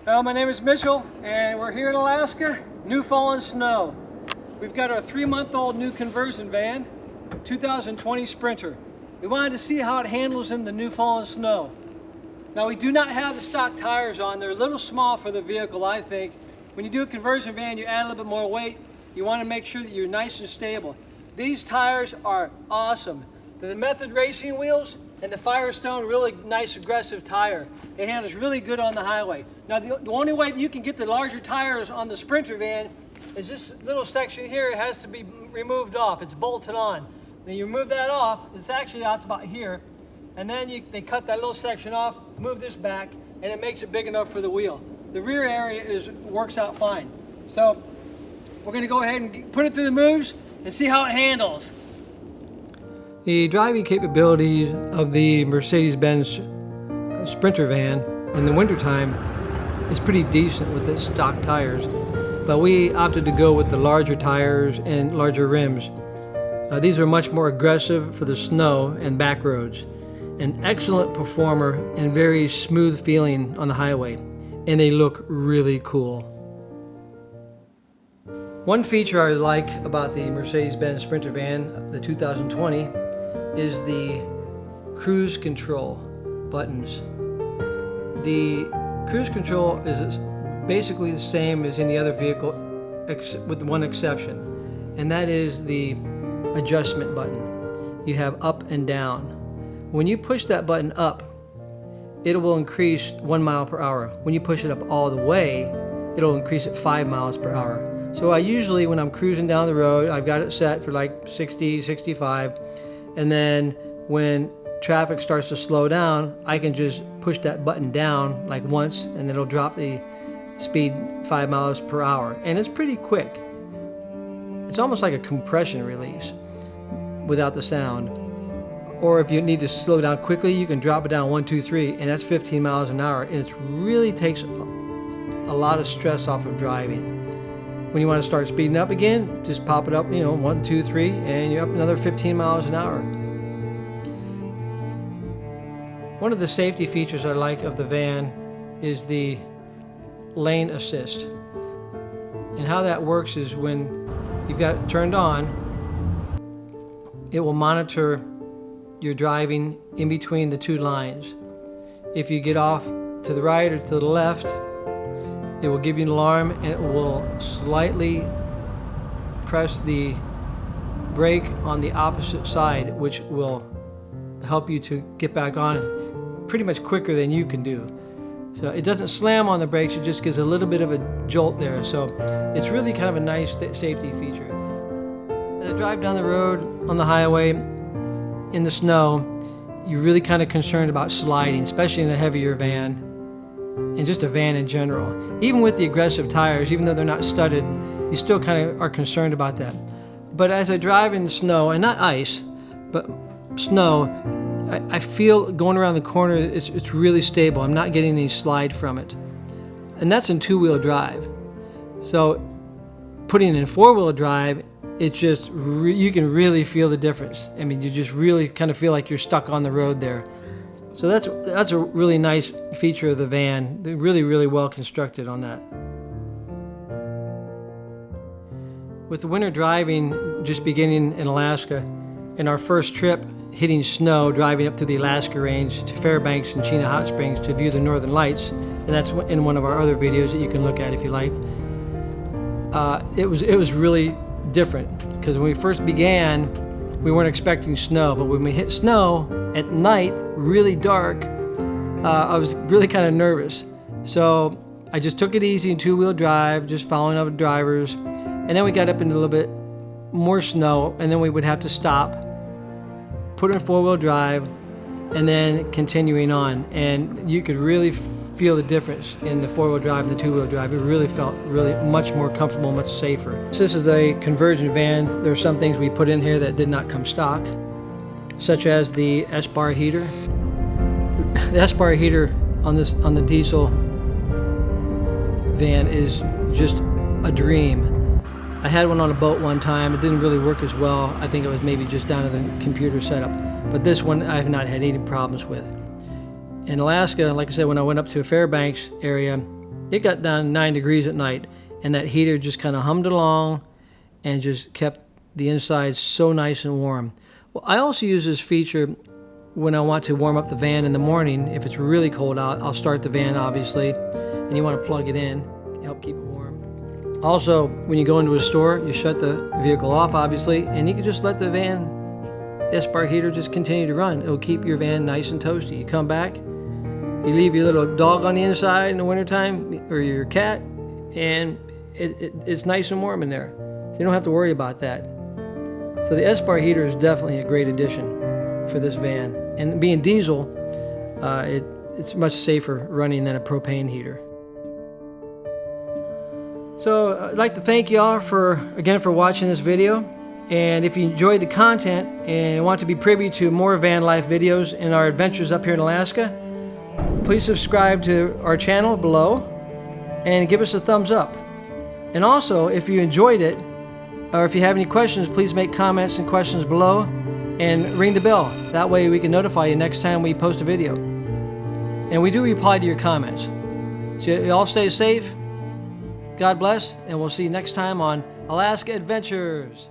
My name is Mitchell, and we're here in Alaska, new fallen snow. We've got our 3-month-old new conversion van, 2020 Sprinter. We wanted to see how it handles in the new fallen snow. Now, we do not have the stock tires on. They're a little small for the vehicle, I think. When you do a conversion van, you add a little bit more weight. You want to make sure that you're nice and stable. These tires are awesome. They're the Method racing wheels and the Firestone, really nice aggressive tire. It handles really good on the highway. Now, the only way that you can get the larger tires on the Sprinter van is this little section here. It has to be removed off. It's bolted on. Then you remove that off. It's actually out to about here. And then they cut that little section off, move this back, and it makes it big enough for the wheel. The rear area works out fine. So we're going to go ahead and put it through the moves and see how it handles. The driving capability of the Mercedes-Benz Sprinter van in the wintertime is pretty decent with its stock tires, but we opted to go with the larger tires and larger rims. These are much more aggressive for the snow and back roads. An excellent performer and very smooth feeling on the highway, and they look really cool. One feature I like about the Mercedes-Benz Sprinter van, the 2020, is the cruise control buttons. The cruise control is basically the same as any other vehicle with one exception, and that is the adjustment button. You have up and down. When you push that button up, it will increase 1 mile per hour. When you push it up all the way, it'll increase it 5 miles per hour. So I usually, when I'm cruising down the road, I've got it set for like 60, 65, and then when traffic starts to slow down, I can just push that button down like once, and then it'll drop the speed 5 miles per hour. And it's pretty quick. It's almost like a compression release without the sound. Or if you need to slow down quickly, you can drop it down 1, 2, 3, and that's 15 miles an hour. And it really takes a lot of stress off of driving. When you want to start speeding up again, just pop it up, 1, 2, 3, and you're up another 15 miles an hour. One of the safety features I like of the van is the lane assist. And how that works is when you've got it turned on, it will monitor your driving in between the two lines. If you get off to the right or to the left, it will give you an alarm, and it will slightly press the brake on the opposite side, which will help you to get back on pretty much quicker than you can do. So it doesn't slam on the brakes, it just gives a little bit of a jolt there. So it's really kind of a nice safety feature. As I drive down the road on the highway, in the snow, you're really kind of concerned about sliding, especially in a heavier van, and just a van in general. Even with the aggressive tires, even though they're not studded, you still kind of are concerned about that. But as I drive in snow, and not ice, but snow, I feel going around the corner, it's really stable. I'm not getting any slide from it. And that's in 2-wheel drive. So putting in 4-wheel drive, it's just, you can really feel the difference. I mean, you just really kind of feel like you're stuck on the road there. So that's a really nice feature of the van. They're really, really well constructed on that. With the winter driving just beginning in Alaska, and our first trip hitting snow, driving up to the Alaska range to Fairbanks and Chena Hot Springs to view the northern lights, and that's in one of our other videos that you can look at if you like. It was really different, because when we first began, we weren't expecting snow, but when we hit snow at night, really dark, I was really kind of nervous. So I just took it easy in 2-wheel drive, just following other drivers, and then we got up into a little bit more snow, and then we would have to stop, put it in 4-wheel drive, and then continuing on. And you could really feel the difference in the 4-wheel drive and the 2-wheel drive. It really felt much more comfortable, much safer. This is a conversion van. There are some things we put in here that did not come stock, such as the S-bar heater. The S-bar heater on the diesel van is just a dream. I had one on a boat one time. It didn't really work as well. I think it was maybe just down to the computer setup. But this one I have not had any problems with. In Alaska, like I said, when I went up to Fairbanks area, it got down to 9 degrees at night, and that heater just kind of hummed along and just kept the inside so nice and warm. Well, I also use this feature when I want to warm up the van in the morning. If it's really cold out, I'll start the van, obviously, and you want to plug it in, help keep it warm. Also, when you go into a store, you shut the vehicle off, obviously, and you can just let the van S-bar heater just continue to run. It'll keep your van nice and toasty. You come back, you leave your little dog on the inside in the wintertime, or your cat, and it's nice and warm in there. So you don't have to worry about that. So the S-bar heater is definitely a great addition for this van. And being diesel, it's much safer running than a propane heater. So I'd like to thank you all again for watching this video. And if you enjoyed the content and want to be privy to more van life videos and our adventures up here in Alaska, please subscribe to our channel below and give us a thumbs up. And also, if you enjoyed it, or if you have any questions, please make comments and questions below and ring the bell. That way we can notify you next time we post a video. And we do reply to your comments. So you all stay safe, God bless, and we'll see you next time on Alaska Adventures.